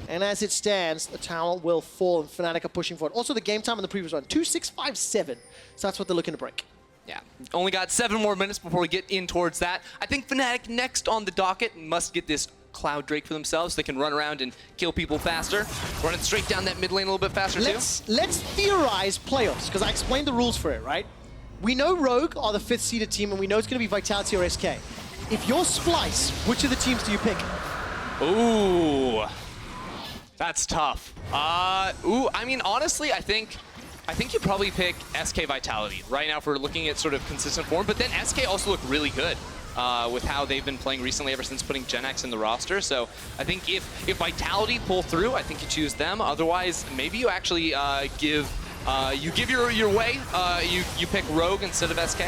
And as it stands, the tower will fall and Fnatic are pushing forward. Also, the game time in the previous one, 2:657. So that's what they're looking to break. Yeah, only got 7 more minutes before we get in towards that. I think Fnatic next on the docket must get this Cloud Drake for themselves. They can run around and kill people faster. Running straight down that mid lane a little bit faster too. Let's theorize playoffs, because I explained the rules for it, right? We know Rogue are the 5th seeded team, and we know it's going to be Vitality or SK. If you're Splice, which of the teams do you pick? Ooh. That's tough. I mean, honestly, I think you probably pick SK Vitality right now if we're looking at sort of consistent form, but then SK also look really good with how they've been playing recently ever since putting Gen X in the roster. So I think if Vitality pull through, I think you choose them. Otherwise, maybe you actually give your way. You pick Rogue instead of SK.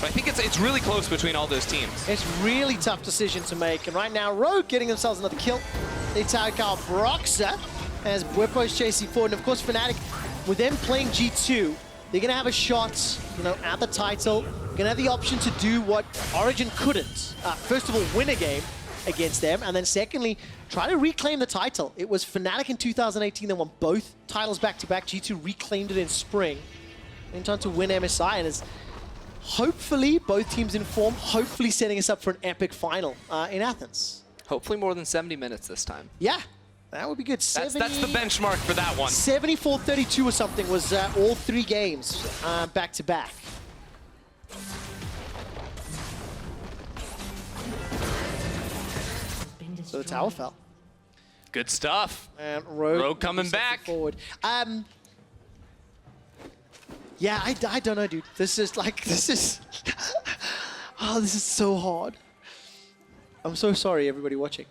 But I think it's really close between all those teams. It's really tough decision to make, and right now Rogue getting themselves another kill. They take out Broxah as Bwipo's chasing forward, and of course Fnatic, with them playing G2, they're gonna have a shot, at the title. Gonna have the option to do what Origin couldn't. First of all, win a game against them, and then secondly, try to reclaim the title. It was Fnatic in 2018 that won both titles back-to-back. G2 reclaimed it in spring. In time to win MSI, and is hopefully both teams in form, hopefully setting us up for an epic final in Athens. Hopefully more than 70 minutes this time. Yeah, that would be good. That's the benchmark for that one. 74-32 or something was all 3 games back-to-back. So the tower fell. Good stuff. And Rogue coming back. Forward. Yeah, I don't know, dude. This is oh, this is so hard. I'm so sorry, everybody watching.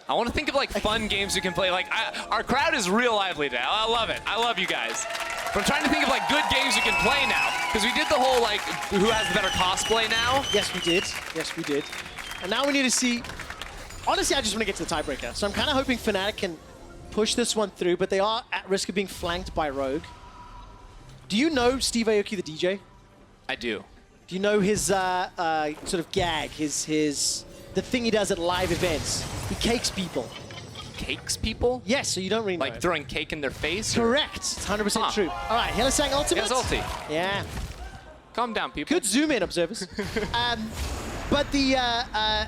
I want to think of like fun games we can play. Like our crowd is real lively today. I love it. I love you guys. But I'm trying to think of like good games we can play now, because we did the whole like who has the better cosplay now. Yes, we did. Yes, we did. And now we need to see. Honestly, I just want to get to the tiebreaker. So I'm kind of hoping Fnatic can push this one through, but they are at risk of being flanked by Rogue. Do you know Steve Aoki, the DJ? I do. Do you know his sort of gag, the thing he does at live events? He cakes people. Cakes people? Yes, so you don't really know. Like throwing cake in their face? Correct. It's 100% true. All right, Hylissang ultimate. Yes, ulti. Yeah. Calm down, people. Good zoom in, observers. But the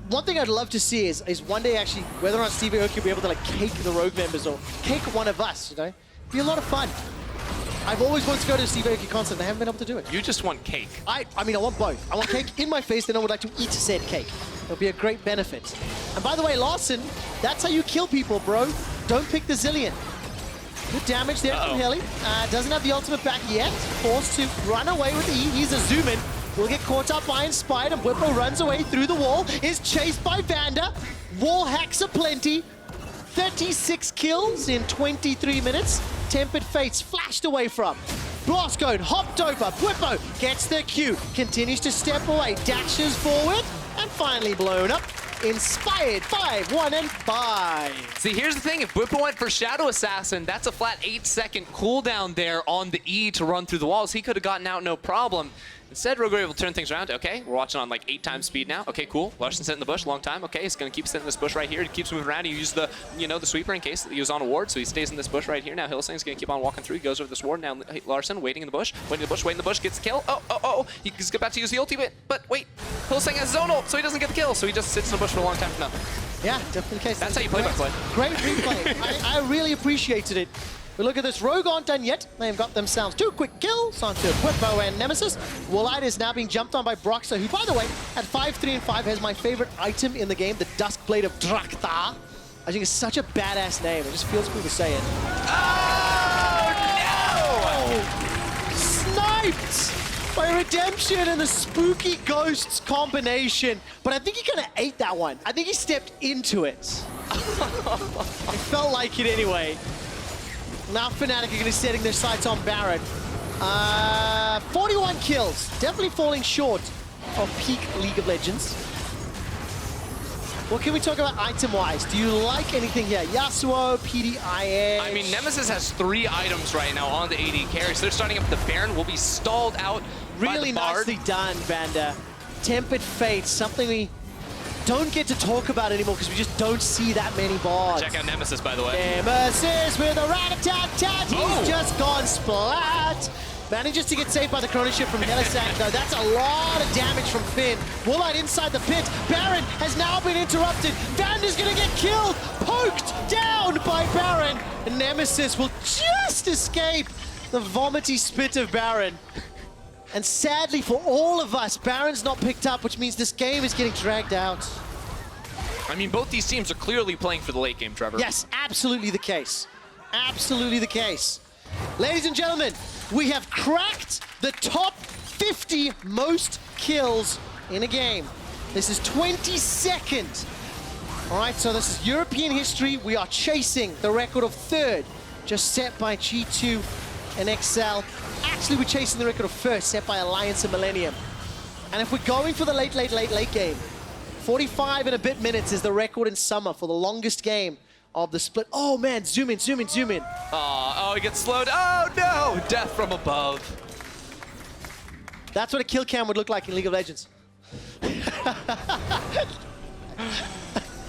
one thing I'd love to see is one day actually whether or not Steve Aoki will be able to like cake the Rogue members or cake one of us, It'd be a lot of fun. I've always wanted to go to a Steve Aoki concert and I haven't been able to do it. You just want cake. I mean, I want both. I want cake in my face, then I would like to eat said cake. It'll be a great benefit. And by the way, Larssen, that's how you kill people, bro. Don't pick the Zillion. Good damage there from Hilly. Doesn't have the ultimate back yet. Forced to run away with the E. He's a zoom in. Will get caught up by Inspired, and Bwipo runs away through the wall. Is chased by VandeR. Wall hacks aplenty. 36 kills in 23 minutes. Tempered Fates flashed away from. Froskurinn hopped over. Bwipo gets the Q. Continues to step away. Dashes forward. And finally blown up. Inspired 5, 1, and 5. See, here's the thing. If Bwipo went for Shadow Assassin, that's a flat 8-second cooldown there on the E to run through the walls. He could have gotten out no problem. Instead, Rogue were able to turn things around. Okay, we're watching on like 8 times speed now. Okay, cool. Larssen sitting in the bush, long time. Okay, he's gonna keep sitting in this bush right here. He keeps moving around. He used the, the sweeper in case he was on a ward, so he stays in this bush right here. Now Hylissang's gonna keep on walking through. He goes over this ward. Now Larssen waiting in the bush, waiting in the bush, gets the kill. Oh. He's about to use the ulti, but wait. Hylissang has his own ult, so he doesn't get the kill. So he just sits in the bush for a long time for nothing. Yeah, definitely the case. That's how you play by play. Great replay. I really appreciated it. But look at this, Rogue aren't done yet. They've got themselves 2 quick kills onto Bwipo and Nemesis. Woolite is now being jumped on by Broxah, who, by the way, at 5, 3, and 5 has my favorite item in the game, the Duskblade of Drakthar. I think it's such a badass name. It just feels cool to say it. Oh, no! Sniped! by Redemption and the Spooky Ghosts combination. But I think he kind of ate that one. I think he stepped into it. It felt like it anyway. Now Fnatic are going to be setting their sights on Baron. 41 kills. Definitely falling short of peak League of Legends. What can we talk about item-wise? Do you like anything here? Yasuo, PDIA. I mean, Nemesis has 3 items right now on the AD carry, so they're starting up the Baron. Will be stalled out Really by the Bard. nicely done, VandeR. Tempered Fate, something we don't get to talk about anymore because we just don't see that many bards. Check out Nemesis, by the way. Nemesis with a rat-a-tat-tat. Oh. He's just gone splat. Manages to get saved by the Chrono Shift from Hylissang, though. That's a lot of damage from Finn. Woolite inside the pit. Baron has now been interrupted. VandeR's gonna get killed. Poked down by Baron. And Nemesis will just escape the vomity spit of Baron. And sadly for all of us, Baron's not picked up, which means this game is getting dragged out. I mean, both these teams are clearly playing for the late game, Trevor. Yes, absolutely the case. Absolutely the case. Ladies and gentlemen, we have cracked the top 50 most kills in a game. This is 22nd. All right, so this is European history. We are chasing the record of 3rd, just set by G2 and XL. Actually, we're chasing the record of 1st, set by Alliance and Millennium. And if we're going for the late game, 45 and a bit minutes is the record in summer for the longest game of the split. Oh man, zoom in. Oh, he gets slowed. Oh no, death from above. That's what a kill cam would look like in League of Legends.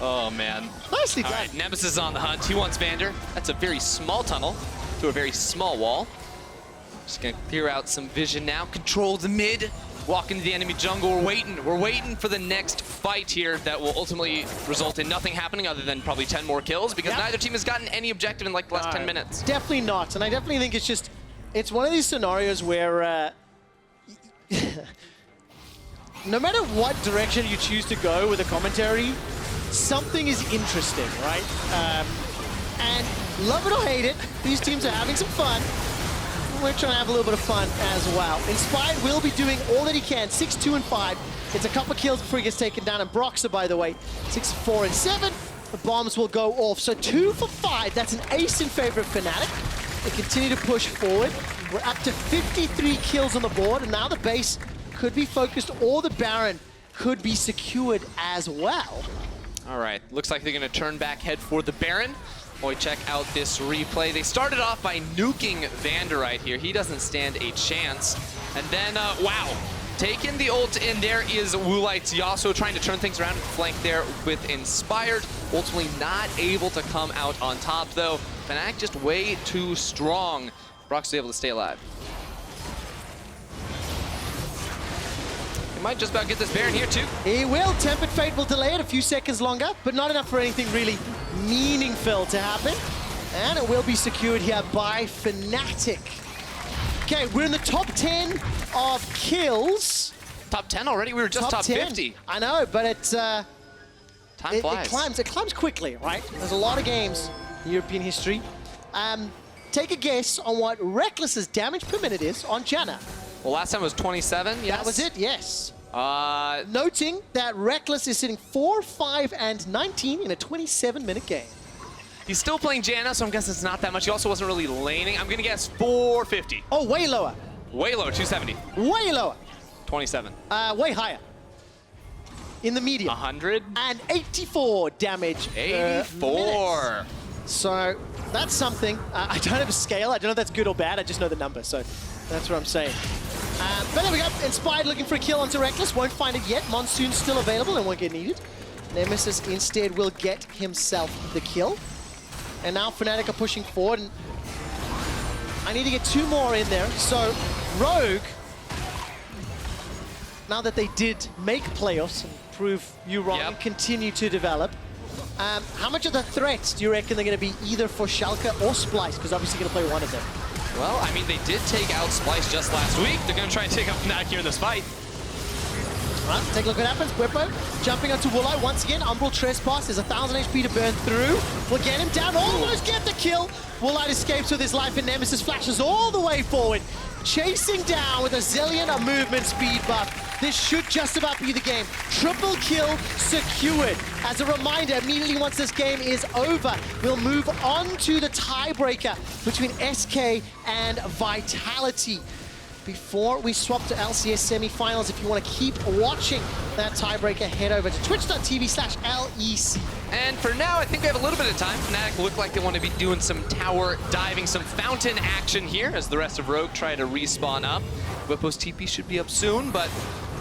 Oh man. Nicely All done. right, Nemesis is on the hunt. He wants VandeR. That's a very small tunnel to a very small wall. Just gonna clear out some vision now. Control the mid. Walk into the enemy jungle. We're waiting for the next fight here that will ultimately result in nothing happening other than probably 10 more kills because neither team has gotten any objective in like the last 10 minutes. Definitely not, and I definitely think it's one of these scenarios where no matter what direction you choose to go with a commentary, something is interesting, right? And love it or hate it, these teams are having some fun. We're trying to have a little bit of fun as well. Inspired will be doing all that he can. 6, 2, and 5. It's a couple kills before he gets taken down. And Broxah, by the way, 6, 4, and 7. The bombs will go off. So 2 for 5. That's an ace in favor of Fnatic. They continue to push forward. We're up to 53 kills on the board. And now the base could be focused, or the Baron could be secured as well. All right, looks like they're gonna turn back, head for the Baron. While we check out this replay, they started off by nuking VandeR right here. He doesn't stand a chance. And then, wow, taking the ult in there is Woolite's Yasuo trying to turn things around and flank there with Inspired. Ultimately not able to come out on top though. Fnatic just way too strong. Broxah able to stay alive. He might just about get this Baron here too. He will. Tempered Fate will delay it a few seconds longer, but not enough for anything really meaningful to happen. And it will be secured here by Fnatic. Okay, we're in the top 10 of kills. Top 10 already? We were just top 10. 50. I know, but it's Time flies. it climbs quickly, right? There's a lot of games in European history. Take a guess on what Rekkles' damage per minute is on Janna. Well, last time it was 27, yes? That was it, yes. Uh, Noting that Rekkles is sitting 4, 5, and 19 in a 27-minute game. He's still playing Janna, so I'm guessing it's not that much. He also wasn't really laning. I'm gonna guess 450. Oh, way lower. Way lower, 270. Way lower. 27. Way higher. In the medium. 100. And 84 damage. 84. So that's something. I don't have a scale. I don't know if that's good or bad. I just know the number. So that's what I'm saying. But there we go. Inspired looking for a kill onto Rekkles. Won't find it yet. Monsoon's still available and won't get needed. Nemesis instead will get himself the kill. And now Fnatic are pushing forward. And I need to get 2 more in there. So Rogue, now that they did make playoffs and prove you wrong and continue to develop, how much of the threats do you reckon they're going to be either for Sjokz or Splyce? Because obviously going to play one of them. Well, I mean, they did take out Splyce just last week. They're going to try and take out Fnatic here in this fight. Right, take a look what happens. Bwipo jumping onto Woolite once again. Umbral Trespass. There's 1,000 HP to burn through. We'll get him down. Almost get the kill. Woolite escapes with his life, and Nemesis flashes all the way forward. Chasing down with a zillion of movement speed buff. This should just about be the game. Triple kill secured. As a reminder, immediately once this game is over, we'll move on to the tiebreaker between SK and Vitality. Before we swap to LCS semifinals, if you want to keep watching that tiebreaker, head over to twitch.tv/LEC. And for now, I think we have a little bit of time. Fnatic look like they want to be doing some tower diving, some fountain action here as the rest of Rogue try to respawn up. Bwipo's TP should be up soon, but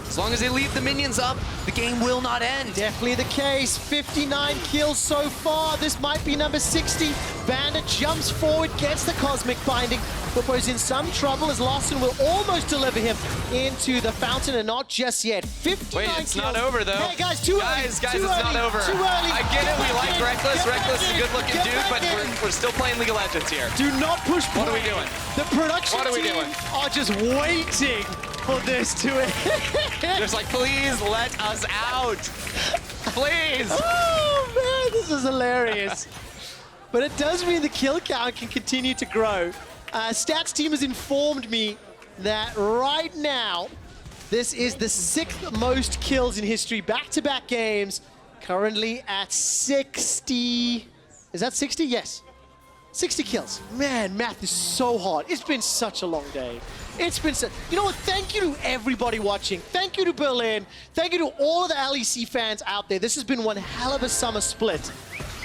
as long as they leave the minions up, the game will not end. Definitely the case. 59 kills so far. This might be number 60. VandeR jumps forward, gets the Cosmic Binding. Bwipo's in some trouble as Larssen will almost deliver him into the fountain, and not just yet. 59 Wait, it's kills. not over though. Hey guys, too early. Guys, too it's early, not over. Too early. I get it, we like Rekkles. Rekkles is a good-looking Get dude, back but in. we're still playing League of Legends here. Do not push play. What are we doing? The production What are we team doing? are just waiting for this to end. Just like, please let us out. Please. Oh man, this is hilarious. But it does mean the kill count can continue to grow. Stats team has informed me that right now, this is the 6th most kills in history, back-to-back games, currently at 60. Is that 60? Yes. 60 kills. Man, math is so hard. It's been such a long day. It's been so... You know what? Thank you to everybody watching. Thank you to Berlin. Thank you to all of the LEC fans out there. This has been one hell of a summer split.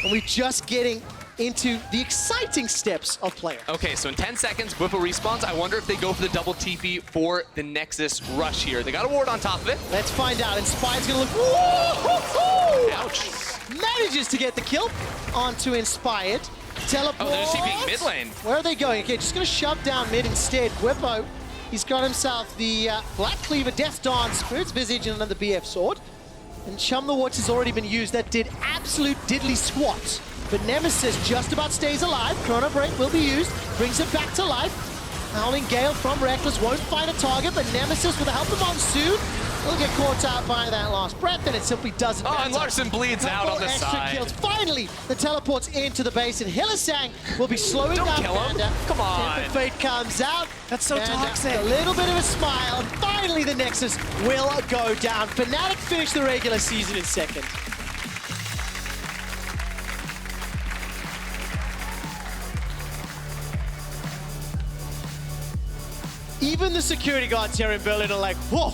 And we're just getting into the exciting steps of player. Okay, so in 10 seconds, Bwipo respawns. I wonder if they go for the double TP for the Nexus rush here. They got a ward on top of it. Let's find out. Inspired's gonna look... Whoa! Ouch. Manages to get the kill onto Inspired. Teleport. Oh, they're just TPing mid lane. Where are they going? Okay, just gonna shove down mid instead. Bwipo, he's got himself the Black Cleaver, Death Dance, Spirit's Visage, and another BF Sword. And Chum the Watch has already been used. That did absolute diddly squat. But Nemesis just about stays alive. Chrono Break will be used. Brings it back to life. Howling Gale from Rekkles won't find a target, but Nemesis, with the help of Monsoon, will get caught out by that last breath, and it simply doesn't matter. Oh, and Larssen bleeds out on the Extra side. kills. Finally, the teleports into the base, and Hylissang will be slowing down kill him. VandeR. Come on. Tempered Fate comes out. That's so VandeR, toxic. A little bit of a smile, and finally the Nexus will go down. Fnatic finished the regular season in second. Even the security guards here in Berlin are like, whoa,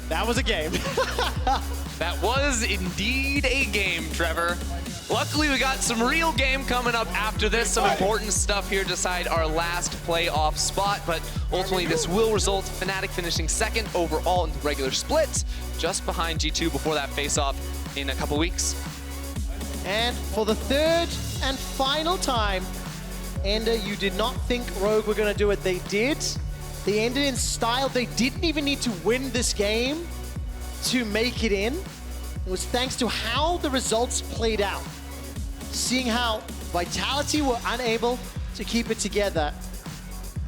that was a game. That was indeed a game, Trevor. Luckily, we got some real game coming up after this. Some important stuff here to decide our last playoff spot, but ultimately this will result in Fnatic finishing second overall in the regular split, just behind G2 before that face-off in a couple weeks. And for the third and final time, Ender, you did not think Rogue were going to do it. They did. They ended in style. They didn't even need to win this game to make it in. It was thanks to how the results played out. Seeing how Vitality were unable to keep it together.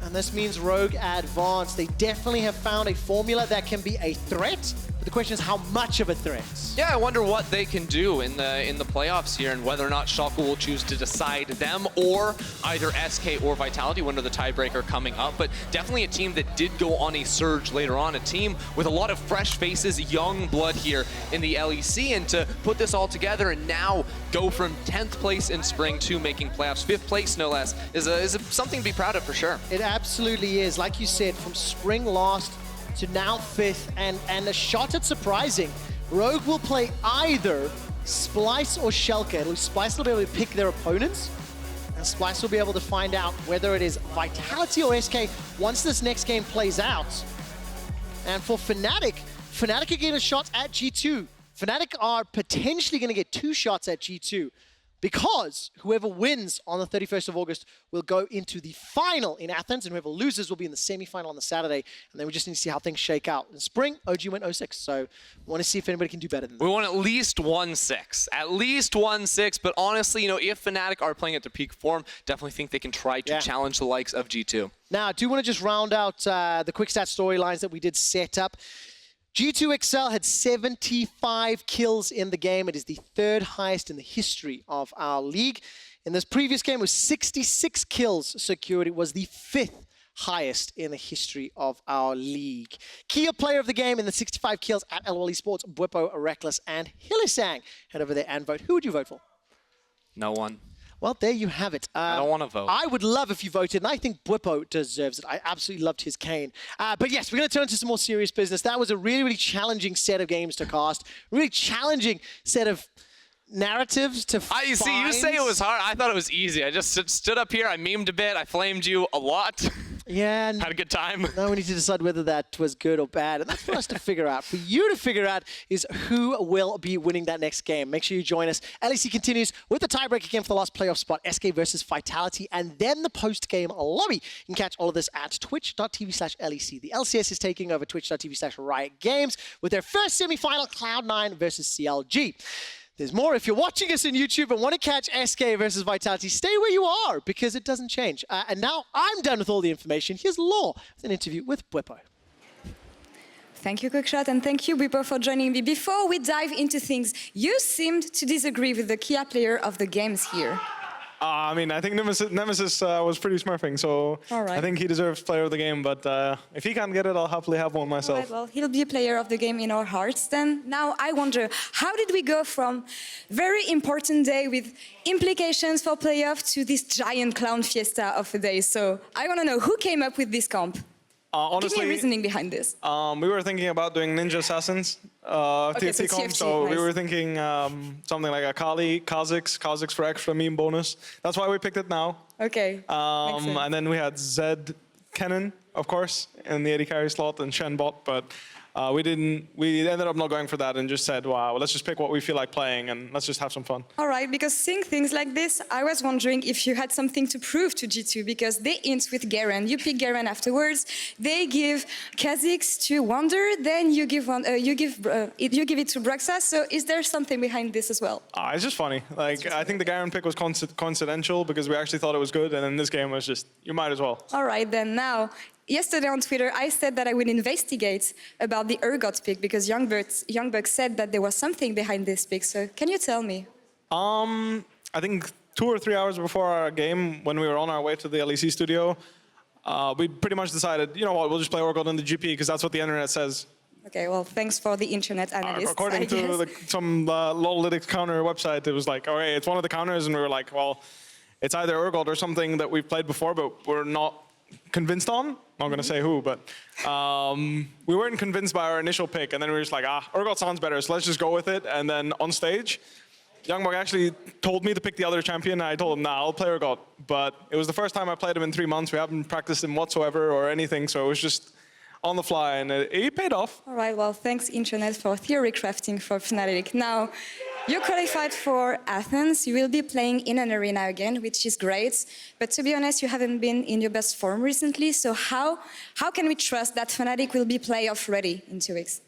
And this means Rogue advanced. They definitely have found a formula that can be a threat. But the question is how much of a threat? Yeah, I wonder what they can do in the playoffs here, and whether or not Sjokz will choose to decide them, or either SK or Vitality, when the tiebreaker coming up. But definitely a team that did go on a surge later on, a team with a lot of fresh faces, young blood here in the LEC, and to put this all together and now go from 10th place in spring to making playoffs, 5th place no less, is something to be proud of for sure. It absolutely is. Like you said, from spring last to now 5th, and a shot at surprising. Rogue will play either Splice or Sjokz. Splice will be able to pick their opponents, and Splice will be able to find out whether it is Vitality or SK once this next game plays out. And for Fnatic are getting a shot at G2. Fnatic are potentially going to get 2 shots at G2, because whoever wins on the 31st of August will go into the final in Athens, and whoever loses will be in the semi-final on the Saturday, and then we just need to see how things shake out. In spring, OG went 0-6, so we want to see if anybody can do better than that. We want at least 1-6. At least 1-6, but honestly, if Fnatic are playing at their peak form, definitely think they can try to challenge the likes of G2. Now, I do want to just round out the quick stat storylines that we did set up. G2XL had 75 kills in the game. It is the third highest in the history of our league. In this previous game, it was 66 kills secured. It was the fifth highest in the history of our league. Key player of the game in the 65 kills at LOL Esports, Bwipo, Rekkles, and Hylissang. Head over there and vote. Who would you vote for? No one. Well, there you have it. I don't want to vote. I would love if you voted, and I think Bwipo deserves it. I absolutely loved his cane. But yes, we're going to turn to some more serious business. That was a really, really challenging set of games to cast. Really challenging set of narratives to find. You see, you say it was hard. I thought it was easy. I just stood up here, I memed a bit, I flamed you a lot. Yeah. Had a good time. Now we need to decide whether that was good or bad. And that's for us to figure out. For you to figure out is who will be winning that next game. Make sure you join us. LEC continues with the tiebreaker game for the last playoff spot, SK versus Vitality, and then the post-game lobby. You can catch all of this at twitch.tv/LEC. The LCS is taking over twitch.tv/Riot Games with their first semi-final, Cloud9 versus CLG. There's more. If you're watching us on YouTube and want to catch SK versus Vitality, stay where you are because it doesn't change. And now I'm done with all the information. Here's Law with an interview with Bwipo. Thank you, Quickshot, and thank you, Bwipo, for joining me. Before we dive into things, you seemed to disagree with the key player of the games here. I mean, I think Nemesis was pretty smurfing, so I think he deserves player of the game, but if he can't get it, I'll happily have one myself. Right, well, he'll be player of the game in our hearts then. Now, I wonder, how did we go from very important day with implications for playoff to this giant clown fiesta of a day? So I want to know, who came up with this comp? Honestly, give me a reasoning behind this. We were thinking about doing Ninja Assassins, TFT comp, TFT, so nice. we were thinking something like a Kha'Zix for extra meme bonus. That's why we picked it now. Okay, makes sense. And then we had Zed Kennen, of course, in the AD carry slot, and Shenbot, but we ended up not going for that and just said, wow, let's just pick what we feel like playing and let's just have some fun. All right, because seeing things like this, I was wondering if you had something to prove to G2, because they int with Garen. You pick Garen afterwards. They give Kha'Zix to VandeR, then you give it to Broxah. So is there something behind this as well? It's just funny. Like, I think the Garen pick was coincidental because we actually thought it was good, and in this game was just, you might as well. All right, then now. Yesterday on Twitter, I said that I would investigate about the Urgot pick because Youngbuck said that there was something behind this pick. So can you tell me? I think 2 or 3 hours before our game, when we were on our way to the LEC studio, we pretty much decided, you know what, we'll just play Urgot on the GP because that's what the internet says. Okay, well, thanks for the internet analyst. According to some Lollytics counter website, it was like, all right, it's one of the counters, and we were like, well, it's either Urgot or something that we've played before, but we're not convinced on. I'm not going to say who, but we weren't convinced by our initial pick, and then we were just like, Urgot sounds better, so let's just go with it. And then on stage, Youngbuck actually told me to pick the other champion, and I told him, nah, I'll play Urgot. But it was the first time I played him in 3 months. We haven't practiced him whatsoever or anything, so it was just on the fly, and it paid off. All right, well, thanks, Internet, for theory crafting for Fnatic. Now, you're qualified for Athens. You will be playing in an arena again, which is great. But to be honest, you haven't been in your best form recently. So how can we trust that Fnatic will be playoff ready in 2 weeks?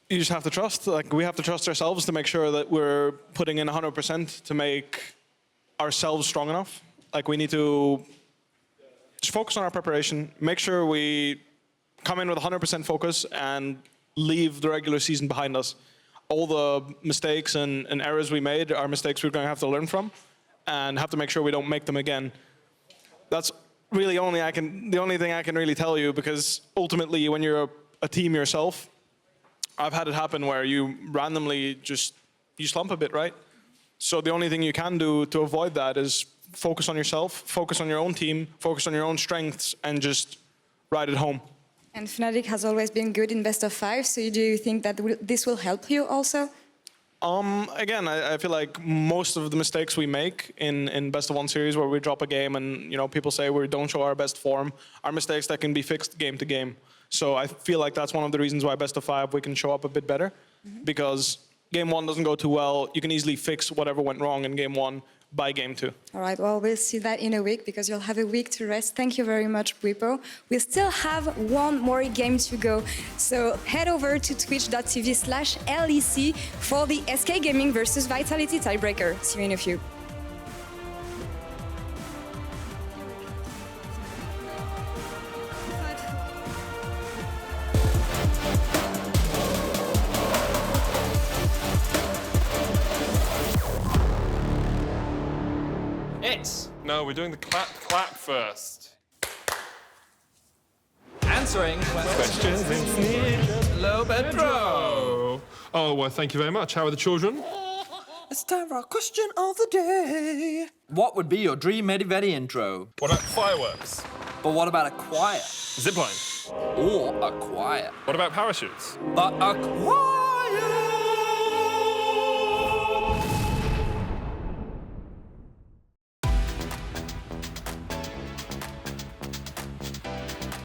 You just have to trust. Like, we have to trust ourselves to make sure that we're putting in 100% to make ourselves strong enough. Like, we need to just focus on our preparation, make sure we come in with 100% focus and leave the regular season behind us. All the mistakes and errors we made are mistakes we're going to have to learn from and have to make sure we don't make them again. That's really the only thing I can really tell you, because ultimately when you're a team yourself, I've had it happen where you randomly you slump a bit, right? So the only thing you can do to avoid that is focus on yourself, focus on your own team, focus on your own strengths, and just ride it home. And Fnatic has always been good in best of 5, so do you think that this will help you also? Again, I feel like most of the mistakes we make in best of 1 series where we drop a game and people say we don't show our best form are mistakes that can be fixed game to game. So I feel like that's one of the reasons why best of 5 we can show up a bit better, because game 1 doesn't go too well. You can easily fix whatever went wrong in game 1 by game 2. All right, well, we'll see that in a week because you'll have a week to rest. Thank you very much, Bwipo. We still have 1 more game to go. So head over to twitch.tv/LEC for the SK Gaming versus Vitality tiebreaker. See you in a few. No, we're doing the clap first. Answering questions in Sneak, Lobe and Pro. Oh, well, thank you very much. How are the children? It's time for our question of the day. What would be your dream Medivedi intro? What about fireworks? But what about a choir? Zipline? Or a choir? What about parachutes? But a choir!